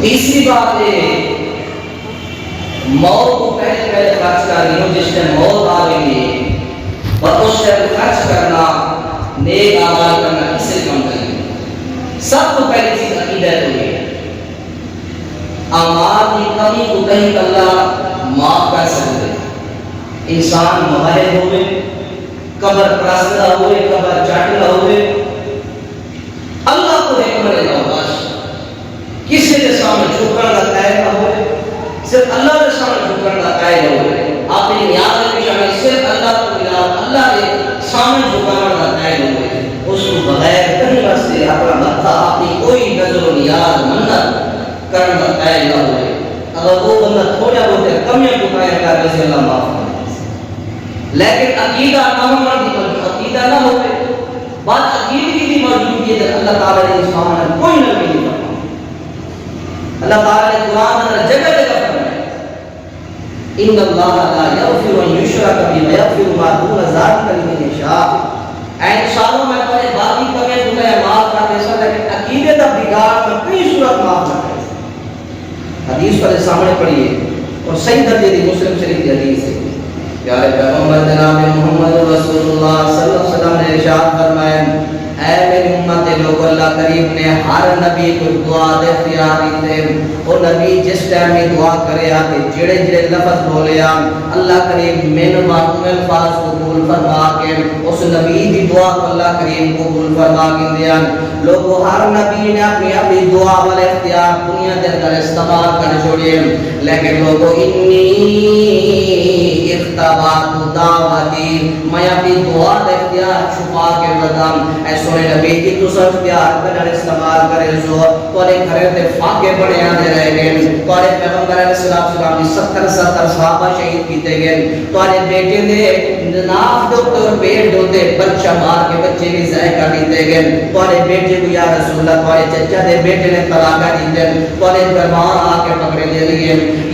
تیسری بات ہے موت کو پہلے پہلے خرچ کر رہی ہوں، جس میں موت آ گئی ہے اور اس سے خرچ کرنا، نیک اعمال کرنا کس سے کم کریں گے؟ سب کو پہلی چیز عقیدت ہوئی ہے، اعمال کی کمی کو کہیں اللہ معاف کر سکتے۔ انسان مغرب ہوئے، قبر پرستہ ہوئے، قبر چاٹلا ہوئے، اللہ کو حکمت نواز کسی کے سامنے جھکنے کا قائل نہ ہوئے، صرف اللہ کے سامنے جھکنے کا قائل ہوئے۔ آپ نے یاد رکھیں صرف اللہ کو اللہ کے سامنے جھکنے کا قائل ہوئے، اس کو بغیر کہیں راستے اپنا متھا اپنی کوئی نظر و نیاز منت کرنے کا قائل نہ ہوئے۔ اگر وہ بندہ تھوڑا بہت کمیاں ٹکرائے گا رضی اللہ معاف کرے، لیکن عقیدہ نہ ہونا دی عقیدہ نہ ہوئے، بات عقیدگی کی موجود ہے کہ اللہ تعالیٰ نے انسان میں کوئی نبی نہیں فرمایا۔ اللہ تعالیٰ نے قرآن میں جگہ جگہ فرمایا ان اللہ لا یغفر ان یشرک بہ ویغفر ما دون ذلک لمن یشاء۔ اے انسانوں میں تمہیں باقی کمیاں تمہیں معاف کر دے سکتا، لیکن عقیدے کا بگاڑ میں کوئی صورت معاف نہ کرے۔ حدیث پر سامنے پڑھیے اور صحیح درجے کی مسلم شریف کی حدیث ہے۔ پیارے پیغمبر جناب محمد رسول اللہ صلی اللہ علیہ وسلم نے ارشاد فرمایا، اے میری امت لوگو، اللہ کریم نے ہر نبی کو دعا دے اختیار دیتے، وہ نبی جس ٹائم میں دعا کرے آتے جڑے جڑے لفظ بولے اللہ کریم من معلوم الفاظ قبول فرما کے اس نبی کی دعا کو اللہ کریم قبول فرما کے دیا۔ لوگو ہر نبی نے اپنی اپنی دعا والے اختیار دنیا کے اندر استعمال کر چھوڑے، لیکن لوگو انی اختبات دعوتی، میں اپنی دعا دے اختیار چھپا کے بدم اے سونے نبی کی تو سب اختیار کرنے استعمال کرے سو توڑے گھرے تے فاقے بڑے آنے رہ گئے، توڑے پیغمبر علیہ السلام نے 70 صحابہ شہید کیتے گئے، توڑے بیٹے دے ناف ڈاکٹر پیٹ ڈوتے بچہ مار کے بچے بھی ضائع کر دیتے گئے، توڑے بیٹے کو یا رسول اللہ توڑے چچا دے بیٹے نے طلاق دیتے، توڑے دربار آ کے پکڑے لے لیے،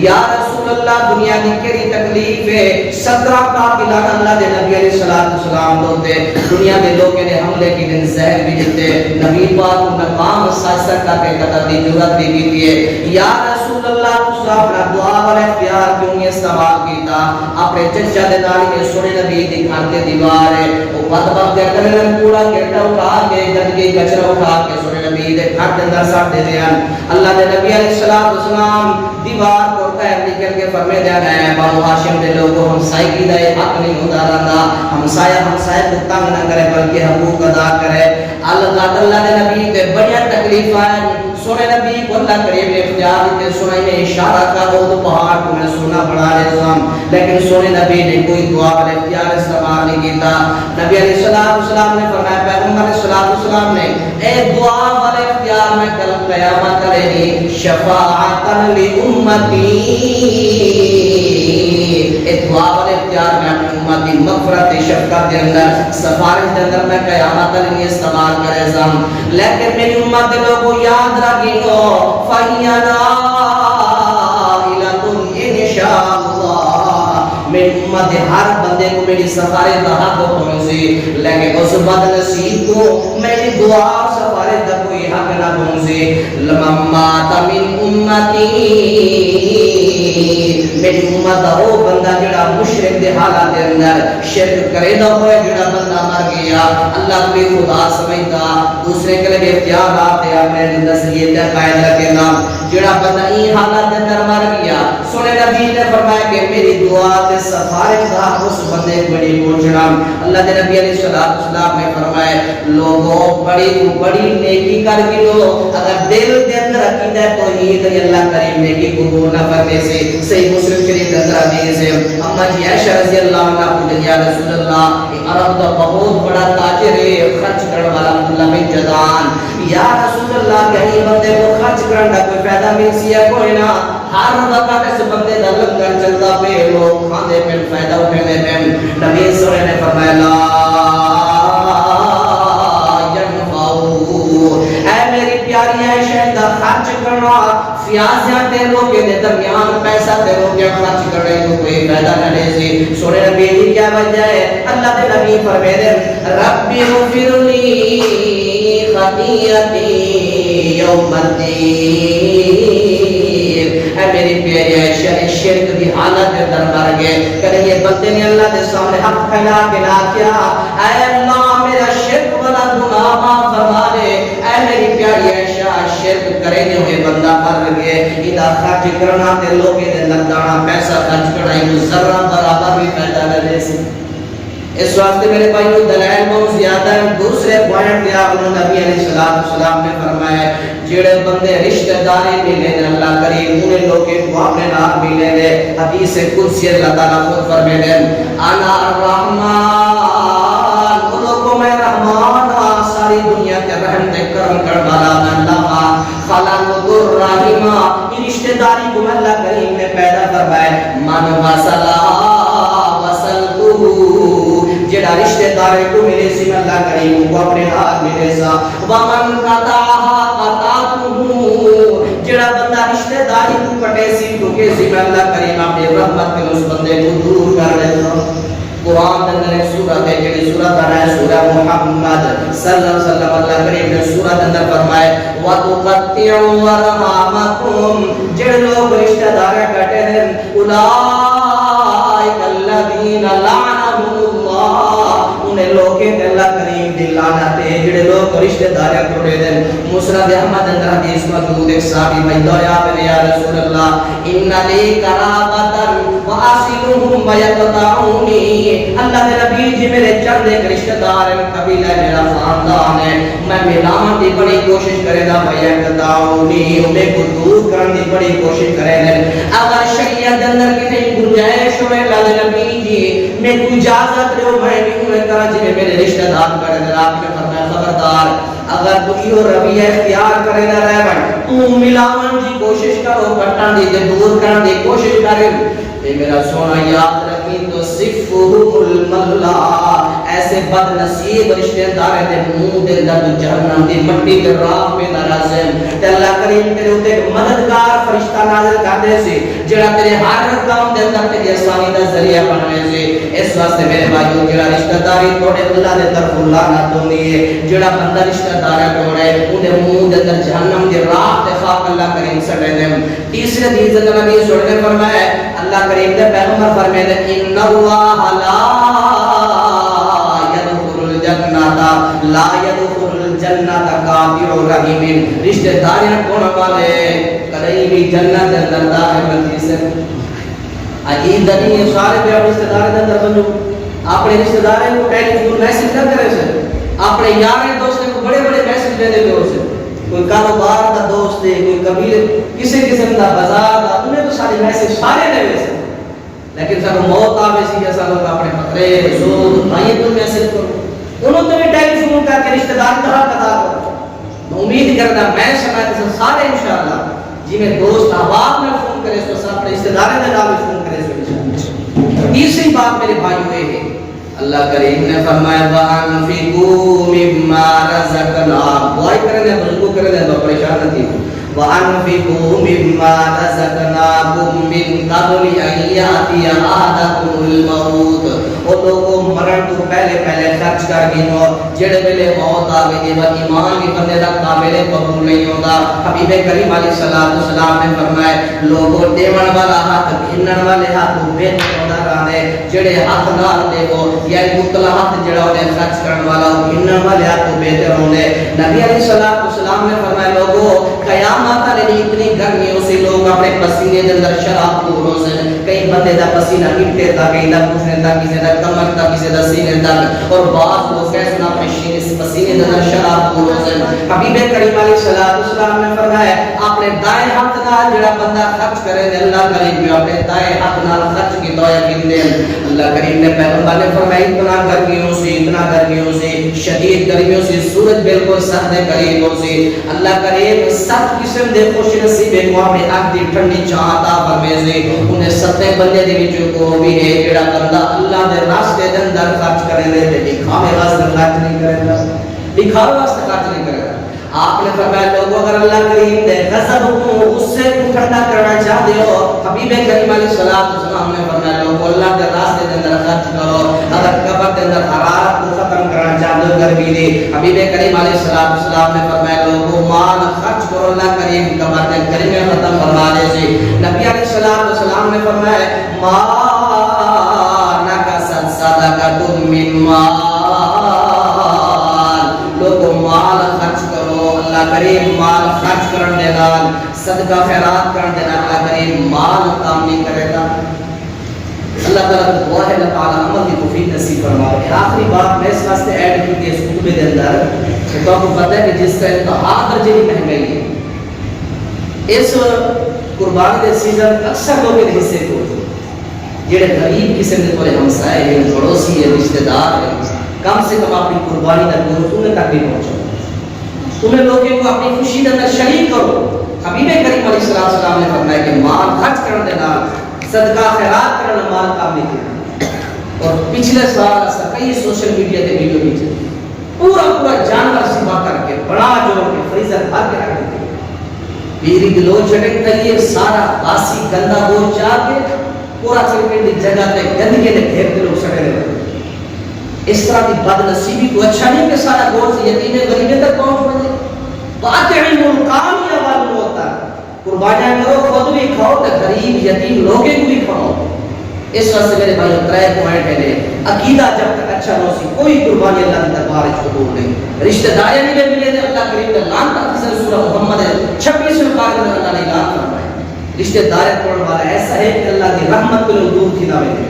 یا رسول اللہ دنیا کی کیری تکلیف ہے 17 قاتل اللہ دے نبی علیہ السلام ہوتے، دنیا کے لوگوں نے حملے کی دن زہر بھی دیتے، نبی پاک مقام سائسہ کا کے قتل دی جرات بھی کی ہے۔ یا رسول اللہ تو اپنا دعا والا اختیار کیوں نہیں استعمال کیتا؟ اپنے چچا دے نال کے سونے نبی دی گھر تے دیوار ہے وہ بدبخت دے کرے کوڑا گھٹا اٹھا کے گندگی کچرا اٹھا کے سونے نبی دے گھر دے اندر سٹ دے دیاں۔ اللہ دے نبی علیہ السلام دیوار کو پیر نکل کے فرمے دے گئے بنو ہاشم دے لوگوں ہمسائے کی دے حق نہیں ہوتا رہنا، ہمسایہ کو تنگ نہ کرے بلکہ حقوق ادا کرے۔ اللہ دے نبی دے بڑی تکلیف آئے، سونے نبی کو اللہ کریم نے اختیار دیتے، سونے میں اشارہ کر دو تو پہاڑ کو میں سونا بڑھا لیتا ہوں، لیکن سونے نبی نے کوئی دعا والے اختیار استعمال نہیں کیتا۔ نبی علیہ السلام نے فرمایا، پیغمبر علیہ السلام نے اے دعا والے اختیار میں کل قیامت کرے شفاعتن لی امتی، اے دعا والے اختیار میں اپنی امت کی مغفرت شفقت دے اندر سفارش دے اندر میں قیامت علی استعمال کرے سام، لیکن میری امت دے لوگوں یاد رکھی ہو فَإِنَّ میری امت ہر بندے کو میری سفارش کا حق پہنچے، لیکن اس بد نصیب کو میری دعا اور سفارش کا کوئی حق نہ پہنچے۔ لَمَّا تَمِنْ أُمَّتِي، میری امت وہ بندہ جڑا مشرک دے حالات دے اندر شرک کرے دا ہوئے، جڑا بندہ مر گیا اللہ کوئی خدا سمجھتا دوسرے کے لئے اختیارات دے اپنے نظریے دے قائد رکھے گا، جڑا بندہ این حالات دے اندر مر گیا سونے نبی نے فرمایا کہ میری دعا تے سفارش دا اس بندے کو بڑی پہنچنا۔ اللہ دے نبی علیہ السلام نے فرمایا لوگوں بڑی نیکی کر کے لو، اگر دل دے اندر عقیدہ توحید اللہ کریم نیکی قبول نہ کرنے سے صحیح مسلم شریف کے اندر حدیث ہے، اما جی عائشہ رضی اللہ عنہ پوچھتے یا رسول اللہ ایک عرب کا بہت بڑا تاجر ہے خرچ کرنے والا عبداللہ بن جدعان، یا رسول اللہ کہیں بندے کو خرچ کرنے کا کوئی فائدہ مل سی ہے کوئی نہ، ہر وقت اس بندے دا لنگر چلتا پہ لوگ کھانے پہ فائدہ اٹھنے پہ، نبی سونے نے فرمایا لا ینفعو، اے میری پیاری عائشہ دا خرچ کرنا فیاضیاں تیروں کے درمیان پیسہ تیروں کے خرچ کرنے کو کوئی فائدہ نہ دے سی۔ سونے نبی کی کیا وجہ ہے؟ اللہ دے نبی فرمائے ربی اغفرلی خطیئتی یوم الدین، میری پیاری عائشہ شرک دی حالت دے اندر مر گئے کدے یہ بندے نے اللہ دے سامنے حق پھیلا کے نہ کیا اے اللہ میرا شرک والا گناہ معاف فرما دے اے میری پیاری عائشہ شرک کرے ہوئے بندہ مر گئے ادا خرچ کرنا تے لوگے دے اندر دانا پیسہ خرچ کرنا ہے ذرہ برابر بھی پیدا نہ دے سی اس واسطے میرے بھائیو دلائل بہت زیادہ ہیں دوسرے پوائنٹ پہ آپ نبی علیہ السلام نے فرمایا جڑے بندے رشتہ داری ملے دے اللہ کریم انہیں لوگوں کو اپنے نام ملے دے حدیث قدسی اللہ تعالیٰ خود فرمائے دے انا الرحمن لوگوں میں رحمان ساری دنیا کے رحم دے کرم کر والا میں اللہ خلق الرحمہ رشتہ داری کو اللہ کریم نے پیدا فرمائے من وصلہ جڑا رشتہ دار کو ملے سی اللہ کریم کو اپنے ہاتھ ملے سا ومن قطعها قطعته جڑا بندہ رشتہ داری کو کٹے سی تو کہ سی اللہ کریم اپنے رحمت کے اس بندے کو دور کر دے قرآن کے اندر ایک سورت ہے جڑی سورت ہے سورہ محمد صلی اللہ علیہ وسلم اللہ کریم نے سورت اندر فرمائے وَتُقَطِّعُوا وَرَحَمَكُمْ جڑے لوگ رشتہ دار کٹے ہیں اولئک الذین لعنهم انہیں لوگیں تے اللہ کریم دی لعنت ہے جڑے لوگ رشتہ داریاں توڑے دے مسند احمد اندر حدیث موجود ہے صحابی بھائی یا رسول اللہ ان لی قرابتن واصلهم ويقطعوني اللہ دے نبی جی میرے چند ایک رشتہ دار ہیں قبیلہ میرا خاندان ہے میں ملاون دی بڑی کوشش کرے دا ويقطعوني انہیں کو دور کرنے دی بڑی کوشش کرے دے اگر شریعت اندر کسی گنجائش ہوئے اللہ دے نبی جی میں کوئی اجازت لو میں بھی انہیں کرا جی میرے رشتہ دار کرے دے آپ نے فرمایا خبردار اگر کوئی اور رویہ اختیار کرے نہ رہے بھائی تو ملاون جی کوشش کرو کٹن دی دور کرنے دی کوشش کرے اے میرا سونا یاد رکھیں تو صفہم الملا ایسے بد نصیب رشتہ دار دے منہ دے اندر جہنم دی مٹی کے راہ پہ ناراضم تے اللہ کریم تیرے اوتے ایک مددگار فرشتہ نازل کر دے سی جڑا تیرے ہر کام دے اندر تیری آسانی دا ذریعہ بنوے سی اس واسطے میرے بھائیو جڑا رشتہ داری توڑے اللہ دے طرف لعنت ہونی ہے جڑا بندہ رشتہ دار توڑے اودے منہ دے اندر جہنم دی راہ تے خاک اللہ کریم سڑے دے تیسرے حدیث اندر نبی سڑنے فرمایا اللہ کریم نے پیغمبر فرمائے ان اللہ لا يدخل الجنت کافر رحیم رشتہ داریاں کون والے کدی بھی جنت اندر داخل نہیں سے عجیب دنیا سارے پہ رشتہ دار اندر بنو اپنے رشتہ داروں کو ٹیلی فون میسج نہ کرے سے اپنے یار دوستوں کو بڑے بڑے میسج دے دے سے کوئی کاروبار کا دوست ہے کوئی قبیلے کسی قسم کا بازار کا انہیں تو سارے میسج سارے دے سے لیکن سب موت آوے سی جیسا لوگ اپنے خطرے سود بھائی تو میسج کرو انہوں تو بھی ٹیلی فون کر کے رشتہ دار کا حق ادا کرو میں امید کرتا میں سمجھتا ہوں سارے انشاءاللہ جی میں دوست احباب میں فون کرے سو سب اپنے رشتہ دار نے نام فون کرے سو انشاءاللہ تیسری بات میرے بھائیوں یہ ہے اللہ کریم نے فرمایا وَأَنفِقُوا مِمَّا رَزَقْنَاكُمْ دعائی کریں دے بزرگوں کریں دے بڑے پریشان نہ تھی وَأَنفِقُوا مِمَّا رَزَقْنَاكُمْ مِنْ قَبْلِ أَنْ يَأْتِيَ أَحَدَكُمُ الْمَوْتُ وہ لوگوں مرن تو پہلے خرچ کر گئے جڑے ویلے موت آ گئی وہ ایمان بھی بندے دا قابل قبول نہیں ہوتا حبیب کریم علیہ السلام نے فرمایا لوگوں دیون والا ہاتھ گھنن والے ہاتھ بہتر ہوتا رہے جڑے ہاتھ نال دے وہ یا مطلع ہاتھ جڑا انہیں خرچ کرنے والا گھنن والے ہاتھ بہتر ہوندے نبی علیہ السلام نے فرمایا لوگوں قیامت علیہ اتنی گرمیوں سے لوگ اپنے پسینے دے اندر شراب پوروں سے کئی بندے دا پسینہ گھٹے تا کئی دا پوچھنے تا کسی دا کمر تا کسی دا سینے تک اور بعض لوگ فیصلہ اپنے پسینے دے اندر شراب پوروں سے حبیب کریم علیہ السلام نے فرمایا اپنے دائیں ہاتھ نال جڑا بندہ خرچ کرے دے اللہ کریم بھی اپنے دائیں ہاتھ نال خرچ کی دعا یقین دے اللہ کریم نے پیغمبر نے فرمایا اتنا گرمیوں سے شدید گرمیوں سے سورج بالکل سرد قریبوں سے اللہ کریم سب قسم دے خوش نصیبے کو اپنے آنکھ دی ٹھنڈی چھاں عطا فرمائے سے انہیں ستے بندے دے وچوں کو بھی ہے جڑا بندہ اللہ دے راستے دے اندر خرچ کرے دے دکھاوے واسطے خرچ نہیں کرے گا دکھاوے واسطے خرچ نہیں کرے گا آپ نے فرمایا لوگوں اگر اللہ کریم دے غضب کو غصے کو ٹھنڈا کرنا چاہتے ہو حبیب کریم علیہ السلام نے فرمایا لوگوں کو اللہ کے راستے کے اندر خرچ کرو. اگر قبر کے اندر حرارت کو ختم کرنا چاہتے ہو گرمی نے، حبیب کریم علیہ السلام نے فرمایا لوگوں مال خرچ کرو اللہ کریم قبر کے گرمی ختم فرمانے سے. نبی علیہ السلام نے فرمایا ما نکست صدقۃ من مال، لوگوں مال خرچ کرو اللہ کریم مال خرچ کرنے دینا، صدقہ خیرات کرنے دینا اللہ کریم مال کام نہیں کرے گا. اللہ تعالیٰ کو دعا ہے اللہ تعالیٰ عمل کی توفیق نصیب فرمائے. آخری بات میں اس واسطے ایڈ کی کہ اس خطبے کے اندر کہ تو آپ کو پتہ ہے کہ جس کا انتہا درجے کی مہنگائی ہے، اس قربانی کے سیزن اکثر لوگ کے حصے کو جڑے غریب قسم کے تھوڑے ہمسائے ہیں، پڑوسی ہیں، رشتہ دار ہیں، کم سے کم اپنی قربانی کا گوشت انہیں تک بھی پہنچاؤ. تمہیں لوگوں کو اپنی خوشی کے اندر شریک کرو. حبیب کریم علیہ السلام نے فرمایا کہ مال خرچ کرنے دینا، صدقہ خیرات کرنا مال کام نہیں کرنا. اور پچھلے سال کئی سوشل میڈیا کے ویڈیو بھی چلے پورا جانور ذبح کر کے بڑا جوڑ کے فریزر بھر کے رکھ دیتے، بیری کی لوڈ شیڈنگ کریے، سارا باسی گندا گوشت جا کے پورا چلکے کی جگہ پہ گندگی نے گھیر کے لوگ سڑے رہے. اس طرح کی بد نصیبی کو اچھا نہیں کہ سارا گوشت یتیم غریبے تک پہنچ پڑے. وَأَطْعِمُ الْقَانِيَ وَالْمُعْتَرَ، قربانیاں کرو، خود بھی کھاؤ تو غریب یتیم لوگوں کو بھی کھاؤ. اس واسطے میرے بھائیو ترے پوائنٹ ہے. عقیدہ جب تک اچھا نہ سی کوئی قربانی اللہ کے دربار میں قبول نہیں. رشتہ داری نہیں ملے تو اللہ کریم نے لعنت کی سورہ محمد 26 میں پاک میں اللہ نے اعلان فرمایا رشتہ داری توڑنے والا ایسا ہے کہ اللہ کی رحمت کو لوگ دور کھلا دے.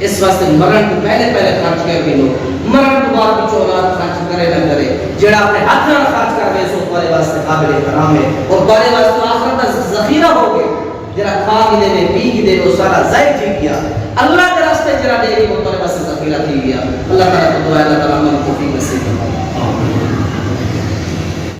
اس واسطے مرن کو پہلے خرچ کر کے لو، مرن کو بعد کی اولاد خرچ کرے نہ کرے. جڑا اپنے ہاتھ نال خرچ کر دے سو تمہارے واسطے قابل احترام ہے اور تمہارے واسطے آخرت کا ذخیرہ ہو گئے. جڑا کھا کے دے پی کے دے وہ سارا ضائع کی گیا. اللہ کے راستے جڑا دے وہ تمہارے واسطے ذخیرہ تھی گیا. اللہ تعالیٰ کو دعا ہے اللہ تعالیٰ ہمیں توفیق نصیب فرمائے.